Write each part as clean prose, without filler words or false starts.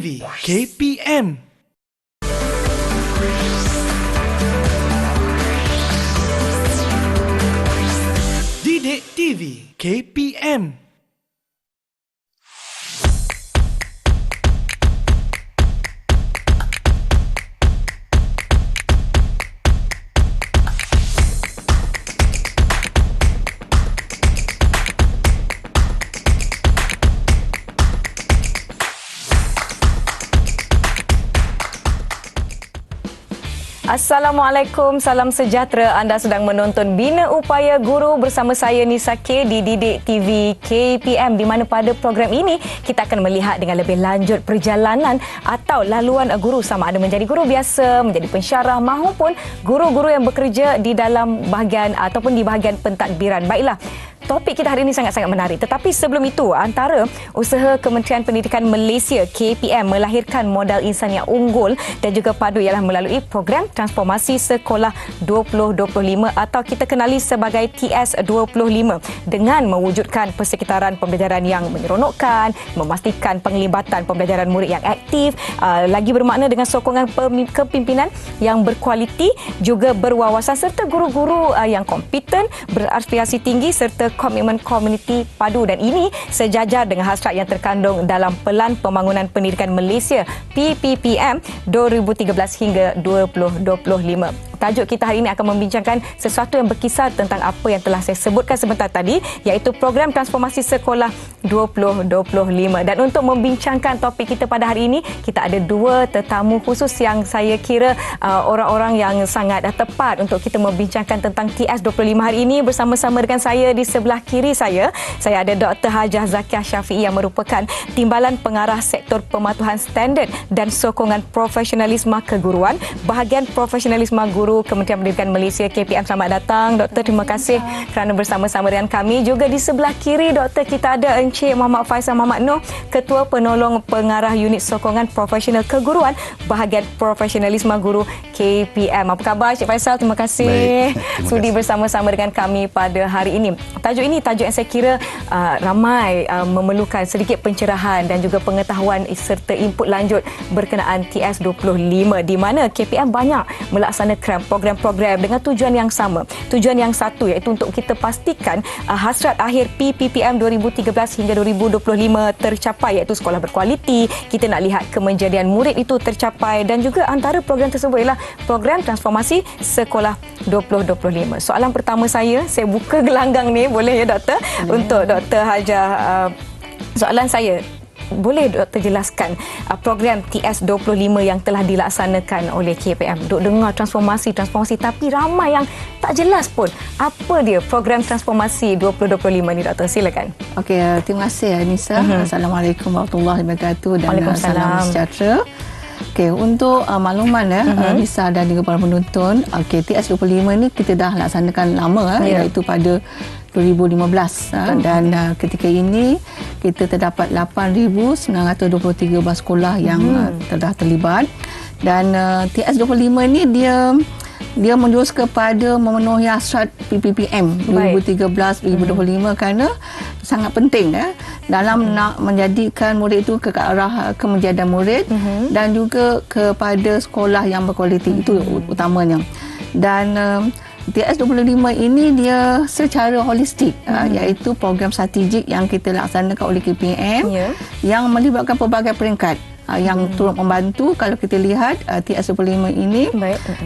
TV KPM. Didik TV KPM. Assalamualaikum, salam sejahtera. Anda sedang menonton Bina Upaya Guru bersama saya Nisa K di Didik TV KPM, di mana pada program ini kita akan melihat dengan lebih lanjut perjalanan atau laluan guru, sama ada menjadi guru biasa, menjadi pensyarah maupun guru-guru yang bekerja di dalam bahagian ataupun di bahagian pentadbiran. Baiklah, topik kita hari ini sangat-sangat menarik. Tetapi sebelum itu, antara usaha Kementerian Pendidikan Malaysia KPM melahirkan modal insan yang unggul dan juga padu ialah melalui program Transformasi Sekolah 2025 atau kita kenali sebagai TS25, dengan mewujudkan persekitaran pembelajaran yang menyeronokkan, memastikan penglibatan pembelajaran murid yang aktif, lagi bermakna dengan sokongan kepimpinan yang berkualiti, juga berwawasan serta guru-guru yang kompeten, beraspirasi tinggi serta komitmen komuniti padu, dan ini sejajar dengan hasrat yang terkandung dalam Pelan Pembangunan Pendidikan Malaysia PPPM 2013 hingga 2025. Tajuk kita hari ini akan membincangkan sesuatu yang berkisar tentang apa yang telah saya sebutkan sebentar tadi, iaitu program Transformasi Sekolah 2025. Dan untuk membincangkan topik kita pada hari ini, kita ada dua tetamu khusus yang saya kira orang-orang yang sangat tepat untuk kita membincangkan tentang TS25 hari ini. Bersama-sama dengan saya di sebelah kiri saya ada Dr. Hajah Zakiah Syafiee yang merupakan Timbalan Pengarah Sektor Pematuhan Standard dan Sokongan Profesionalisme Keguruan, Bahagian Profesionalisme Guru Kementerian Pendidikan Malaysia KPM. Selamat datang, Doktor. Terima kasih kerana bersama-sama dengan kami. Juga di sebelah kiri, Doktor, kita ada Encik Muhammad Faisal Muhammad Noh, Ketua Penolong Pengarah Unit Sokongan Profesional Keguruan, Bahagian Profesionalisme Guru KPM. Apa khabar, Encik Faisal? Terima kasih sudi bersama-sama dengan kami pada hari ini. Tajuk ini tajuk yang saya kira ramai memerlukan sedikit pencerahan dan juga pengetahuan serta input lanjut berkenaan TS25, di mana KPM banyak melaksanakan program-program dengan tujuan yang sama. Tujuan yang satu, iaitu untuk kita pastikan hasrat akhir PPPM 2013 hingga 2025 tercapai, iaitu sekolah berkualiti. Kita nak lihat kemenjadian murid itu tercapai, dan juga antara program tersebut ialah program Transformasi Sekolah 2025. Soalan pertama saya buka gelanggang ni, boleh ya, Doktor? Untuk Dr. Hajah, soalan saya, boleh Doktor jelaskan program TS25 yang telah dilaksanakan oleh KPM? Duk dengar transformasi, tapi ramai yang tak jelas pun apa dia program Transformasi 2025 ni, Doktor. Silakan. Okey, terima kasih Nisa. Assalamualaikum warahmatullahi wabarakatuh dan salam sejahtera. Okey, untuk makluman Nisa dan juga para penonton, TS25 ni kita dah laksanakan lama, iaitu pada 2015, dan ketika ini kita terdapat 8,923 buah sekolah yang telah terlibat, dan TS25 ni dia menjurus kepada memenuhi hasrat PPPM 2013-2025 kerana sangat penting dalam nak menjadikan murid itu ke arah kemenjadian murid dan juga kepada sekolah yang berkualiti. Itu utamanya. Dan TS25 ini dia secara holistik, iaitu program strategik yang kita laksanakan oleh KPM yang melibatkan pelbagai peringkat yang turut membantu. Kalau kita lihat TS25 ini,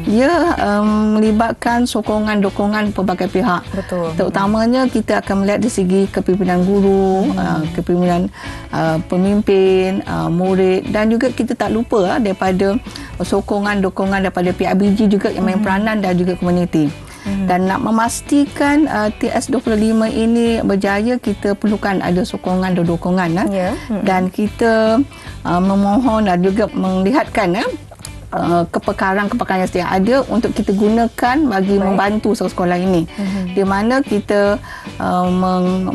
dia melibatkan sokongan-dokongan pelbagai pihak. Betul. Terutamanya kita akan melihat dari segi kepimpinan guru, kepimpinan pemimpin, murid, dan juga kita tak lupa daripada sokongan-dokongan daripada PIBG juga yang main peranan, dan juga komuniti. Dan nak memastikan TS25 ini berjaya, kita perlukan ada sokongan dan dokongan, dan kita memohon dan juga melihatkan kepakaran yang sedia ada untuk kita gunakan bagi membantu sekolah ini, di mana kita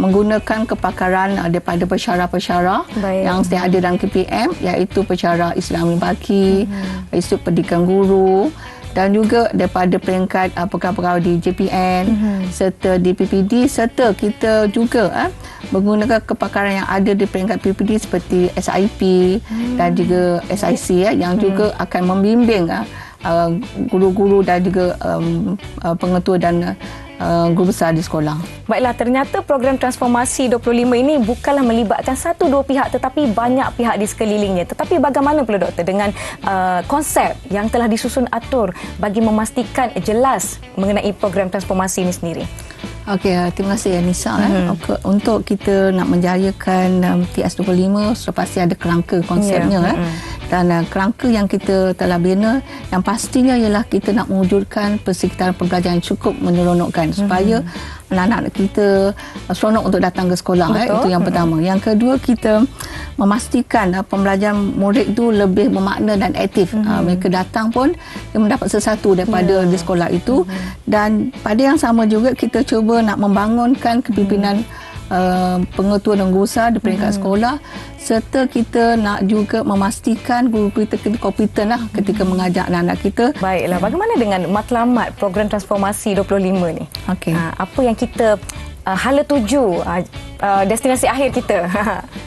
menggunakan kepakaran daripada pensyarah-pensyarah yang sedia ada dalam KPM, iaitu pensyarah Islami Baki, Institut Pendidikan Guru, dan juga daripada peringkat pegawai-pegawai di JPN serta di PPD, serta kita juga menggunakan kepakaran yang ada di peringkat PPD seperti SIP dan juga SIC yang juga akan membimbing guru-guru dan juga pengetua dan guru besar di sekolah. Baiklah, ternyata program transformasi 25 ini bukanlah melibatkan satu dua pihak tetapi banyak pihak di sekelilingnya. Tetapi bagaimana pula doktor dengan konsep yang telah disusun atur bagi memastikan jelas mengenai program transformasi ini sendiri? Okey, terima kasih Nisa. Untuk kita nak menjayakan TS25 sudah pasti ada kerangka konsepnya. Dan kerangka yang kita telah bina yang pastinya ialah kita nak mewujudkan persekitaran pembelajaran yang cukup menyeronokkan supaya anak-anak kita seronok untuk datang ke sekolah. Itu yang pertama. Yang kedua, kita memastikan pembelajaran murid itu lebih bermakna dan aktif. Mereka datang pun dia mendapat sesuatu daripada di sekolah itu. Dan pada yang sama juga kita cuba nak membangunkan kepimpinan pengetua dan guru besar di peringkat sekolah, serta kita nak juga memastikan guru kita kompeten ketika mengajar anak-anak kita. Baiklah, bagaimana dengan matlamat program transformasi 25 ni? Okey. Apa yang kita hala tuju, destinasi akhir kita?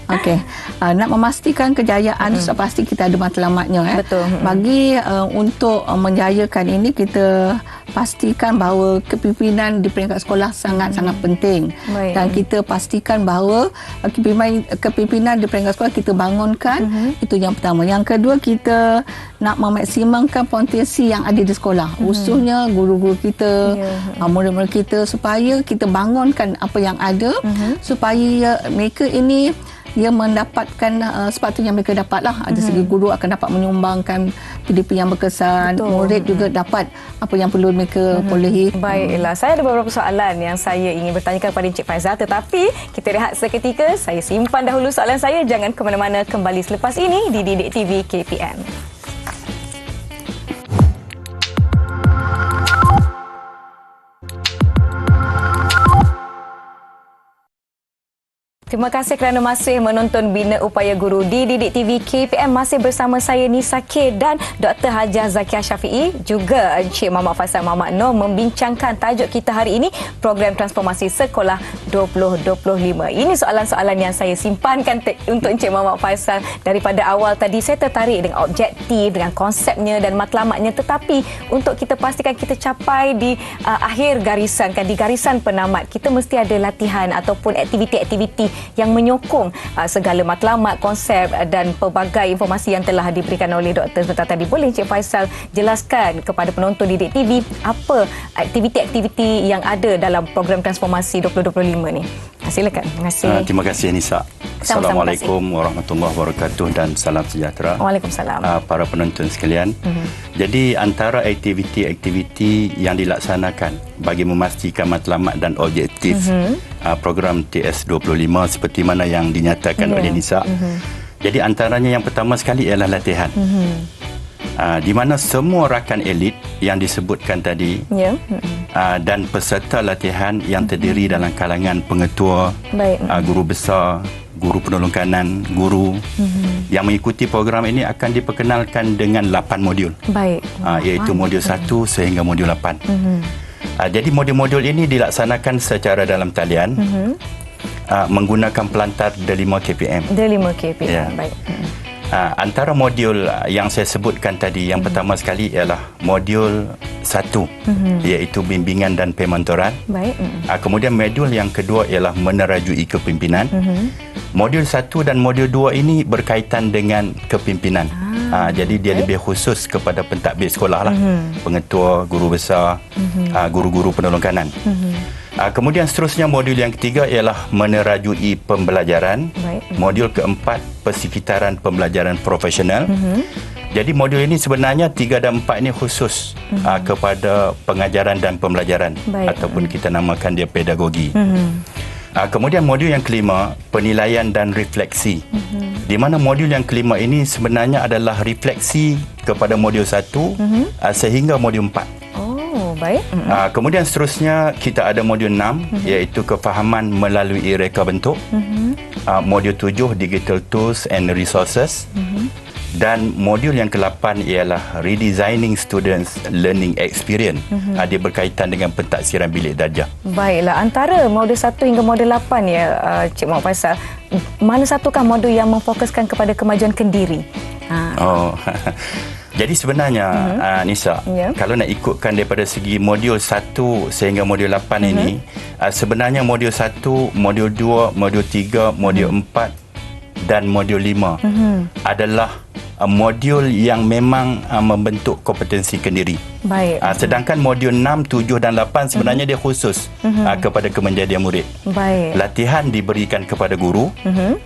Okey. Nak memastikan kejayaan sudah pasti kita ada matlamatnya. Betul. Bagi untuk menjayakan ini, kita pastikan bahawa kepimpinan di peringkat sekolah sangat-sangat penting. Baik. Dan kita pastikan bahawa kepimpinan di peringkat sekolah kita bangunkan. Itu yang pertama. Yang kedua, kita nak memaksimumkan potensi yang ada di sekolah. Khususnya guru-guru kita, murid-murid kita, supaya kita bangunkan apa yang ada supaya mereka ini mendapatkan sepatutnya mereka dapatlah. Ada segi guru akan dapat menyumbangkan PDP yang berkesan. Betul. Murid juga dapat apa yang perlu mereka perolehi. Baiklah, saya ada beberapa soalan yang saya ingin bertanyakan kepada Encik Faizal, tetapi kita rehat seketika. Saya simpan dahulu soalan saya. Jangan ke mana-mana, kembali selepas ini di Didik TV KPM. Terima kasih kerana masih menonton Bina Upaya Guru di Didik TV KPM. Masih bersama saya Nisa K dan Dr. Hajah Zakiah Syafiee, juga Encik Muhammad Faisal Muhammad Noor, membincangkan tajuk kita hari ini, Program Transformasi Sekolah 2025. Ini soalan-soalan yang saya simpankan untuk Encik Muhammad Faisal daripada awal tadi. Saya tertarik dengan objektif, dengan konsepnya dan matlamatnya, tetapi untuk kita pastikan kita capai di akhir garisan, di garisan penamat, kita mesti ada latihan ataupun aktiviti-aktiviti yang menyokong segala matlamat, konsep dan pelbagai informasi yang telah diberikan oleh Dr. sebentar tadi. Boleh Encik Faisal jelaskan kepada penonton Didik TV apa aktiviti-aktiviti yang ada dalam program transformasi 2025 ni? Silakan. Terima kasih. Terima kasih Nisa. Assalamualaikum warahmatullahi wabarakatuh dan salam sejahtera. Waalaikumsalam. Para penonton sekalian. Jadi antara aktiviti-aktiviti yang dilaksanakan bagi memastikan matlamat dan objektif program TS25 seperti mana yang dinyatakan oleh Nisa. Jadi antaranya yang pertama sekali ialah latihan. Di mana semua rakan elit yang disebutkan tadi dan peserta latihan yang terdiri dalam kalangan pengetua, guru besar, guru penolong kanan, guru yang mengikuti program ini akan diperkenalkan dengan 8 modul. Iaitu modul 1 sehingga modul 8. Jadi modul-modul ini dilaksanakan secara dalam talian menggunakan pelantar D5 KPM. D5 KPM, ya. Baik. Antara modul yang saya sebutkan tadi, yang pertama sekali ialah modul 1, iaitu bimbingan dan pementoran. Baik. Kemudian modul yang kedua ialah menerajui kepimpinan. Modul 1 dan modul 2 ini berkaitan dengan kepimpinan. Jadi dia lebih khusus kepada pentadbir sekolah lah. Pengetua, guru besar, guru-guru penolong kanan. Kemudian seterusnya modul yang ketiga ialah menerajui pembelajaran. Modul keempat, persekitaran pembelajaran profesional. Jadi modul ini sebenarnya 3 dan 4 ini khusus kepada pengajaran dan pembelajaran. Ataupun kita namakan dia pedagogi. Kemudian modul yang kelima, penilaian dan refleksi. Di mana modul yang kelima ini sebenarnya adalah refleksi kepada modul 1 sehingga modul 4. Baik. Kemudian seterusnya kita ada modul 6 iaitu kefahaman melalui reka bentuk. Modul 7 digital tools and resources. Dan modul yang ke-8 ialah Redesigning Students Learning Experience. Dia berkaitan dengan pentaksiran bilik darjah. Baiklah, antara modul 1 hingga modul 8 ya, Cik Muhammad Faisal, mana satukah modul yang memfokuskan kepada kemajuan kendiri? Oh, jadi sebenarnya Nisa, kalau nak ikutkan daripada segi modul 1 sehingga modul 8 ini, sebenarnya modul 1, modul 2, modul 3, modul 4 dan modul 5 adalah modul yang memang membentuk kompetensi kendiri. Baik. Sedangkan modul 6, 7 dan 8 sebenarnya dia khusus kepada kemenjadian murid. Baik. Latihan diberikan kepada guru,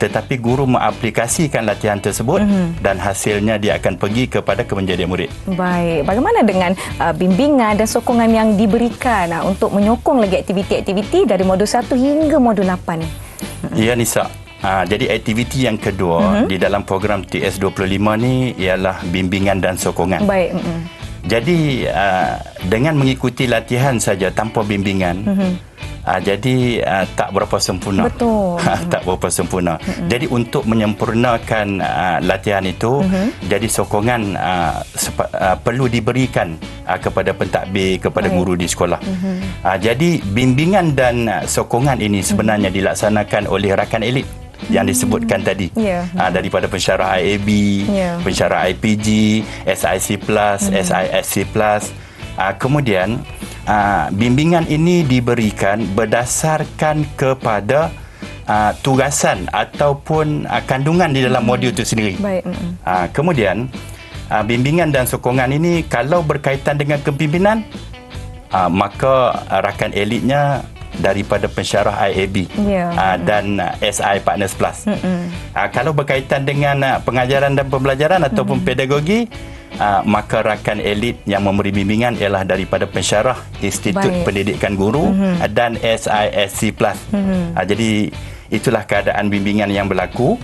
tetapi guru mengaplikasikan latihan tersebut dan hasilnya dia akan pergi kepada kemenjadian murid. Baik. Bagaimana dengan bimbingan dan sokongan yang diberikan untuk menyokong lagi aktiviti-aktiviti dari modul 1 hingga modul 8 ni? Ya, Nisa. Jadi aktiviti yang kedua di dalam program TS25 ni ialah bimbingan dan sokongan. Baik. Jadi dengan mengikuti latihan saja tanpa bimbingan, jadi tak berapa sempurna. Betul. Tak berapa sempurna. Jadi untuk menyempurnakan latihan itu, jadi sokongan perlu diberikan kepada pentadbir, kepada guru di sekolah. Jadi bimbingan dan sokongan ini sebenarnya dilaksanakan oleh rakan elit yang disebutkan tadi, daripada pensyarah IAB, pensyarah IPG, SIC+, SISC+. Kemudian bimbingan ini diberikan berdasarkan kepada tugasan ataupun kandungan di dalam modul itu sendiri. Baik. Kemudian bimbingan dan sokongan ini kalau berkaitan dengan kepimpinan, maka rakan elitnya daripada pensyarah IAB dan SI Partners Plus. Kalau berkaitan dengan pengajaran dan pembelajaran ataupun pedagogi, maka rakan elit yang memberi bimbingan ialah daripada pensyarah Institut Pendidikan Guru dan SISC Plus. Jadi itulah keadaan bimbingan yang berlaku.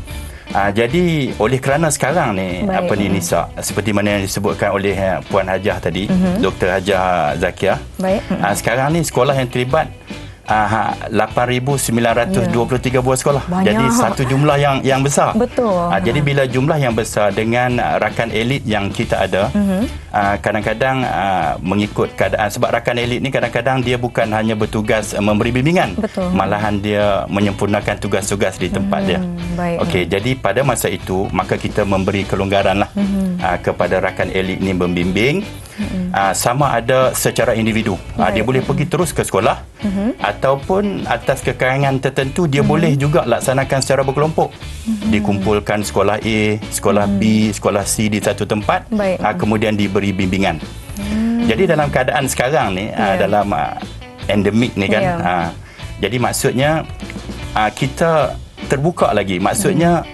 Jadi oleh kerana sekarang ni Nisa, seperti mana yang disebutkan oleh Puan Hajah tadi, Dr. Hajah Zakiah, sekarang ni sekolah yang terlibat 8,923 buah sekolah. Banyak. Jadi satu jumlah yang besar. Betul. Jadi bila jumlah yang besar dengan rakan elit yang kita ada, kadang-kadang mengikut keadaan, sebab rakan elit ni kadang-kadang dia bukan hanya bertugas memberi bimbingan, malahan dia menyempurnakan tugas-tugas di tempat dia. Okey, jadi pada masa itu maka kita memberi kelonggaranlah kepada rakan elit ni membimbing. Sama ada secara individu, dia boleh pergi terus ke sekolah, ataupun atas kekayangan tertentu dia boleh juga laksanakan secara berkelompok. Dikumpulkan sekolah A, sekolah B, sekolah C di satu tempat, kemudian diberi bimbingan. Jadi dalam keadaan sekarang ni, dalam endemik ni kan, jadi maksudnya kita terbuka lagi, maksudnya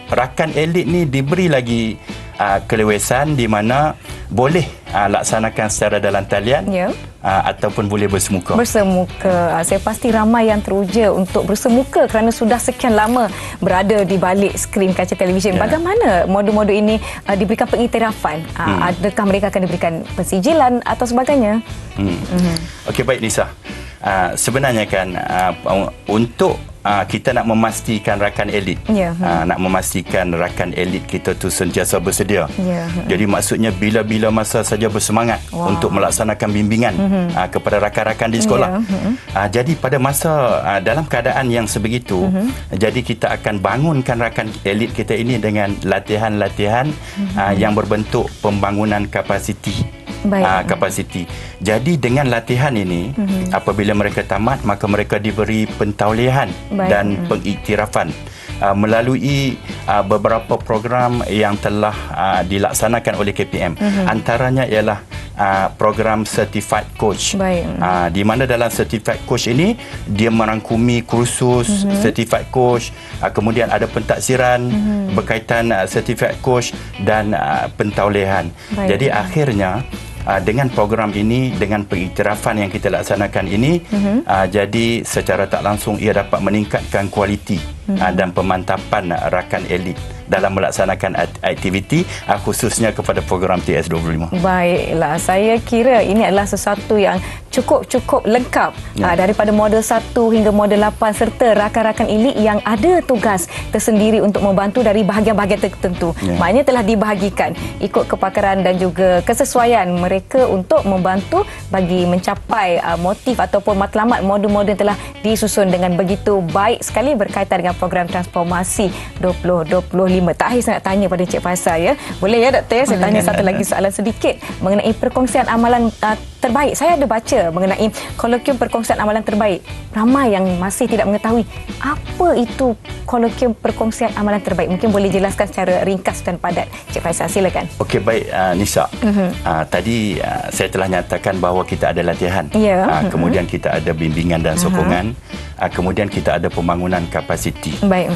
rakan elit ni diberi lagi keleluasan di mana boleh laksanakan secara dalam talian ataupun boleh bersemuka. Saya pasti ramai yang teruja untuk bersemuka kerana sudah sekian lama berada di balik skrin kaca televisyen. Bagaimana modul-modul ini diberikan pengiktirafan? Adakah mereka akan diberikan pensijilan atau sebagainya? Okey, baik Nisa. Sebenarnya kan untuk kita nak memastikan rakan elit, nak memastikan rakan elit kita tu sentiasa bersedia. Jadi maksudnya bila-bila masa saja bersemangat untuk melaksanakan bimbingan kepada rakan-rakan di sekolah. Jadi pada masa dalam keadaan yang sebegitu, jadi kita akan bangunkan rakan elit kita ini dengan latihan-latihan yang berbentuk pembangunan kapasiti. Kapasiti. Jadi dengan latihan ini, apabila mereka tamat, maka mereka diberi pentaulihan dan pengiktirafan melalui beberapa program yang telah dilaksanakan oleh KPM. Antaranya ialah program Certified Coach. Di mana dalam Certified Coach ini dia merangkumi kursus Certified Coach, kemudian ada pentaksiran berkaitan Certified Coach dan pentaulihan. Jadi akhirnya dengan program ini, dengan pengiktirafan yang kita laksanakan ini, jadi secara tak langsung ia dapat meningkatkan kualiti dan pemantapan rakan elit dalam melaksanakan aktiviti khususnya kepada program TS25. Baiklah, saya kira ini adalah sesuatu yang cukup lengkap daripada modul 1 hingga modul 8 serta rakan-rakan elit yang ada tugas tersendiri untuk membantu dari bahagian-bahagian tertentu. Maknanya telah dibahagikan ikut kepakaran dan juga kesesuaian mereka untuk membantu bagi mencapai motif ataupun matlamat modul-modul yang telah disusun dengan begitu baik sekali berkaitan dengan program transformasi 2025. Terakhir saya nak tanya pada Encik Faisal, ya. Boleh ya Doktor? Saya tanya satu lagi soalan sedikit mengenai perkongsian amalan terbaik. Saya ada baca mengenai kolokium perkongsian amalan terbaik. Ramai yang masih tidak mengetahui apa itu kolokium perkongsian amalan terbaik. Mungkin boleh jelaskan secara ringkas dan padat. Encik Faisal, silakan. Okey, baik Nisa. Tadi saya telah nyatakan bahawa kita ada latihan. Kemudian kita ada bimbingan dan sokongan. Kemudian kita ada pembangunan kapasiti. Baik.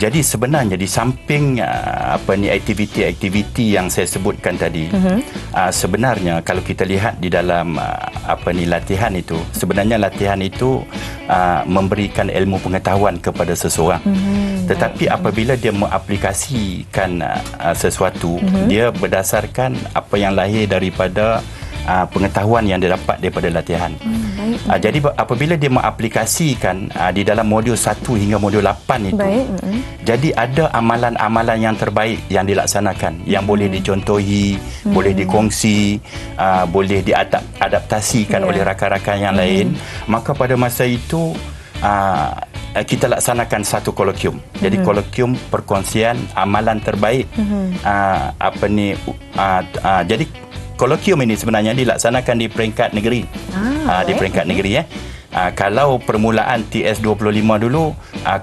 Jadi sebenarnya di samping aktiviti-aktiviti yang saya sebutkan tadi, sebenarnya kalau kita lihat di dalam latihan itu, sebenarnya latihan itu memberikan ilmu pengetahuan kepada seseorang. Tetapi apabila dia mengaplikasikan sesuatu, dia berdasarkan apa yang lahir daripada pengetahuan yang dia dapat daripada latihan. Jadi apabila dia mengaplikasikan di dalam modul 1 hingga modul 8 itu, jadi ada amalan-amalan yang terbaik yang dilaksanakan, yang boleh dicontohi, boleh dikongsi, boleh diadaptasikan oleh rakan-rakan yang lain. Maka pada masa itu kita laksanakan satu kolokium. Jadi kolokium perkongsian amalan terbaik. Jadi kolokium ini sebenarnya dilaksanakan di peringkat negeri. Di peringkat negeri, ya. Kalau permulaan TS25 dulu,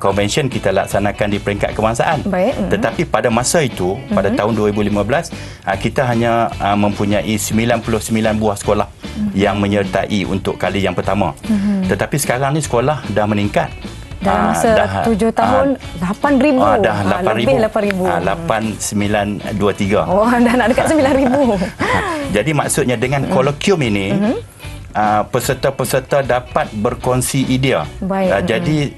convention kita laksanakan di peringkat kebangsaan. Tetapi pada masa itu, pada tahun 2015, kita hanya mempunyai 99 buah sekolah yang menyertai untuk kali yang pertama. Tetapi sekarang ni sekolah dah meningkat. Dalam masa 7 tahun, 8,000. Dah 8,000. 8,923. Oh, dah nak dekat 9,000. Jadi maksudnya dengan kolokium ini, peserta-peserta dapat berkongsi idea. Jadi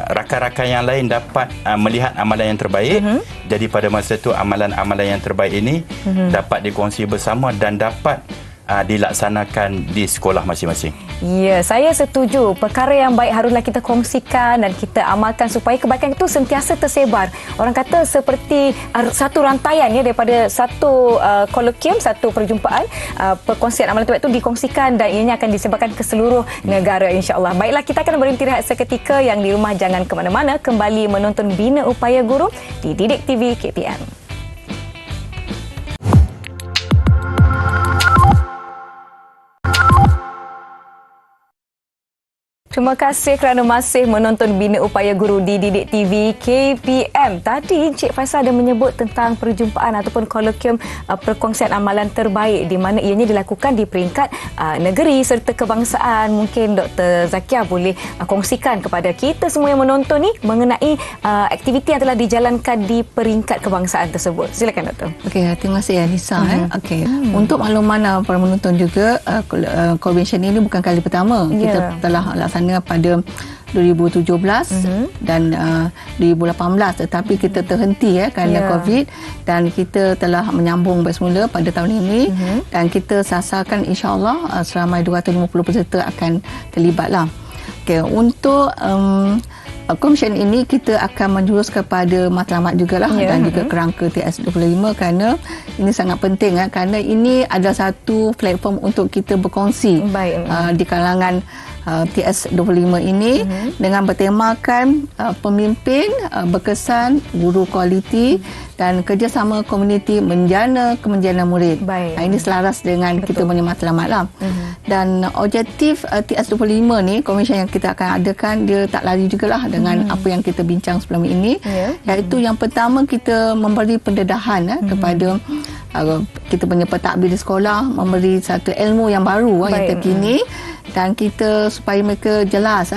rakan-rakan yang lain dapat melihat amalan yang terbaik. Jadi pada masa itu amalan-amalan yang terbaik ini dapat dikongsi bersama dan dapat dilaksanakan di sekolah masing-masing. Ya, saya setuju. Perkara yang baik haruslah kita kongsikan dan kita amalkan supaya kebaikan itu sentiasa tersebar. Orang kata seperti satu rantaian, ya, daripada satu kolokium, satu perjumpaan, perkongsian amalan terbaik itu dikongsikan dan ianya akan disebarkan ke seluruh negara, insya-Allah. Baiklah, kita akan berhenti rehat seketika. Yang di rumah jangan ke mana-mana, kembali menonton Bina Upaya Guru di Didik TV KPM. Terima kasih kerana masih menonton Bina Upaya Guru di Didik TV KPM. Tadi Encik Faisal ada menyebut tentang perjumpaan ataupun kolokium perkongsian amalan terbaik di mana ianya dilakukan di peringkat negeri serta kebangsaan. Mungkin Dr. Zakia boleh kongsikan kepada kita semua yang menonton ni mengenai aktiviti yang telah dijalankan di peringkat kebangsaan tersebut. Silakan Dr. Okey, terima kasih Anissa. Okey, untuk makluman para menonton juga, convention ini bukan kali pertama. Kita telah laksanakan pada 2017 dan 2018, tetapi kita terhenti kerana COVID, dan kita telah menyambung bersemula pada tahun ini dan kita sasarkan insya-Allah seramai 250 peserta akan terlibatlah. Okey, untuk komisen ini kita akan menjurus kepada matlamat jugalah dan juga kerangka TS25 kerana ini sangat penting kerana ini adalah satu platform untuk kita berkongsi di kalangan TS25 ini dengan bertemakan pemimpin berkesan, guru kualiti dan kerjasama komuniti menjana kemenjangan murid. Ini selaras dengan kita punya matlamat lah. Dan objektif TS25 ni, komisen yang kita akan adakan, dia tak lari jugalah dengan apa yang kita bincang sebelum ini, iaitu yang pertama kita memberi pendedahan kepada kita punya pentadbir di sekolah, memberi satu ilmu yang baru yang terkini, dan kita supaya mereka jelas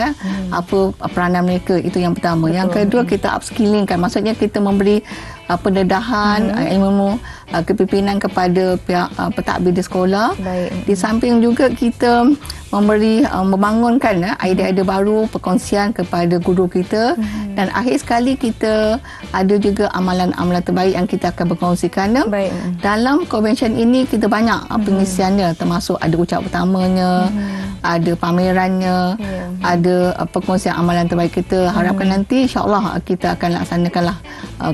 apa peranan mereka. Itu yang pertama. Yang kedua, kita upskilling kan, maksudnya kita memberi pendedahan ilmu kepimpinan kepada pihak pentadbir di sekolah. Baik. Di samping juga kita membangunkan idea-idea baru, perkongsian kepada guru kita, dan akhir sekali kita ada juga amalan-amalan terbaik yang kita akan berkongsikan. Baik. Dalam convention ini kita banyak pengisiannya, termasuk ada ucap pertamanya, ada pamerannya, ada perkongsian amalan terbaik kita. Harapkan nanti insya-Allah kita akan laksanakanlah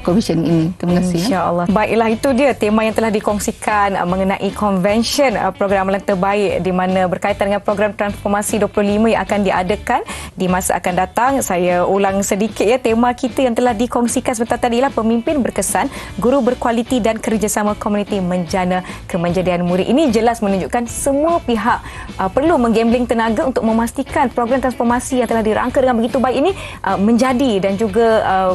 convention ini. Terima kasih. InsyaAllah. Baiklah, itu dia tema yang telah dikongsikan mengenai convention program amalan terbaik di mana berkaitan dengan program transformasi 25 yang akan diadakan di masa akan datang. Saya ulang sedikit tema kita yang telah dikongsikan sebentar tadi ialah pemimpin berkesan, guru berkualiti dan kerjasama komuniti menjana kemenjadian murid. Ini jelas menunjukkan semua pihak perlu menggambling tenaga untuk memastikan program transformasi yang telah dirangka dengan begitu baik ini menjadi dan juga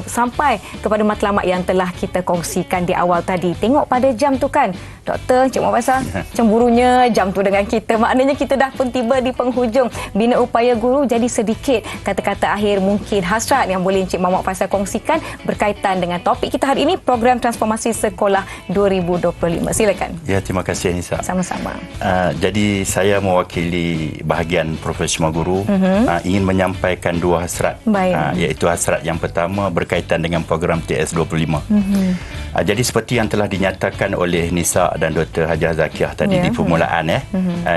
sampai kepada matlamat yang telah kita kongsikan di awal tadi. Tengok pada jam tu kan, Doktor, Cik Muhammad Faisal, cemburunya jam tu dengan kita. Maknanya kita dah pun tiba di penghujung Bina Upaya Guru. Jadi sedikit kata-kata akhir mungkin hasrat yang boleh Cik Muhammad Faisal kongsikan berkaitan dengan topik kita hari ini, program transformasi sekolah 2025. Silakan. Ya, terima kasih Anissa. Sama-sama. Jadi saya mewakili bahagian profesional guru ingin menyampaikan dua hasrat. Iaitu hasrat yang pertama berkaitan dengan program TS25. Jadi seperti yang telah dinyatakan oleh Nisa dan Dr. Hajah Zakiah tadi di permulaan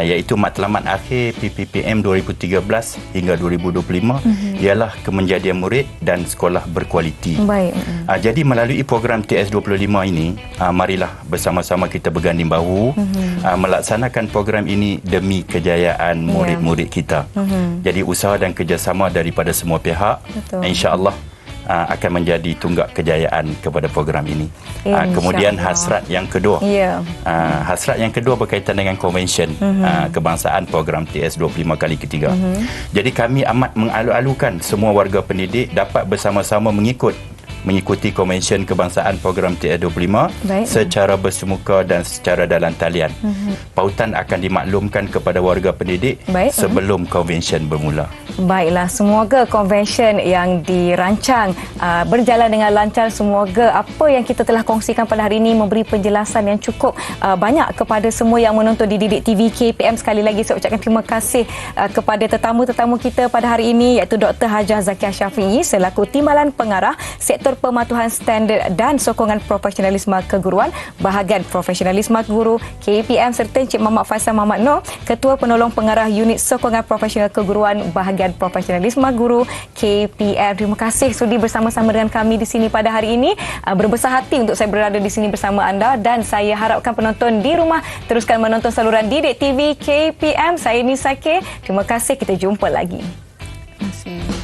iaitu matlamat akhir PPPM 2013 hingga 2025 ialah kemenjadian murid dan sekolah berkualiti. Baik. Jadi melalui program TS25 ini marilah bersama-sama kita berganding bahu melaksanakan program ini demi kejayaan murid-murid kita. Jadi usaha dan kerjasama daripada semua pihak insya-Allah akan menjadi tunggak kejayaan kepada program ini. Kemudian hasrat yang kedua. Hasrat yang kedua berkaitan dengan konvensyen kebangsaan program TS25 kali ketiga. Jadi kami amat mengalu-alukan semua warga pendidik dapat bersama-sama mengikuti konvensyen kebangsaan program TS25 secara bersemuka dan secara dalam talian. Pautan akan dimaklumkan kepada warga pendidik sebelum konvensyen bermula. Baiklah, semoga konvensyen yang dirancang berjalan dengan lancar. Semoga apa yang kita telah kongsikan pada hari ini memberi penjelasan yang cukup banyak kepada semua yang menonton di Didik TV KPM. Sekali lagi saya ucapkan terima kasih kepada tetamu-tetamu kita pada hari ini iaitu Dr. Hajah Zakiah Syafiee selaku Timbalan Pengarah Sektor Pematuhan Standard dan Sokongan Profesionalisme Keguruan Bahagian Profesionalisme Guru KPM serta Encik Muhammad Faisal Muhammad Noor Ketua Penolong Pengarah Unit Sokongan Profesional Keguruan Bahagian Profesionalisme Guru KPM. Terima kasih sudi bersama-sama dengan kami di sini pada hari ini. Berbesar hati untuk saya berada di sini bersama anda dan saya harapkan penonton di rumah teruskan menonton saluran Didik TV KPM. Saya Nisa K. Terima kasih, kita jumpa lagi. Terima kasih.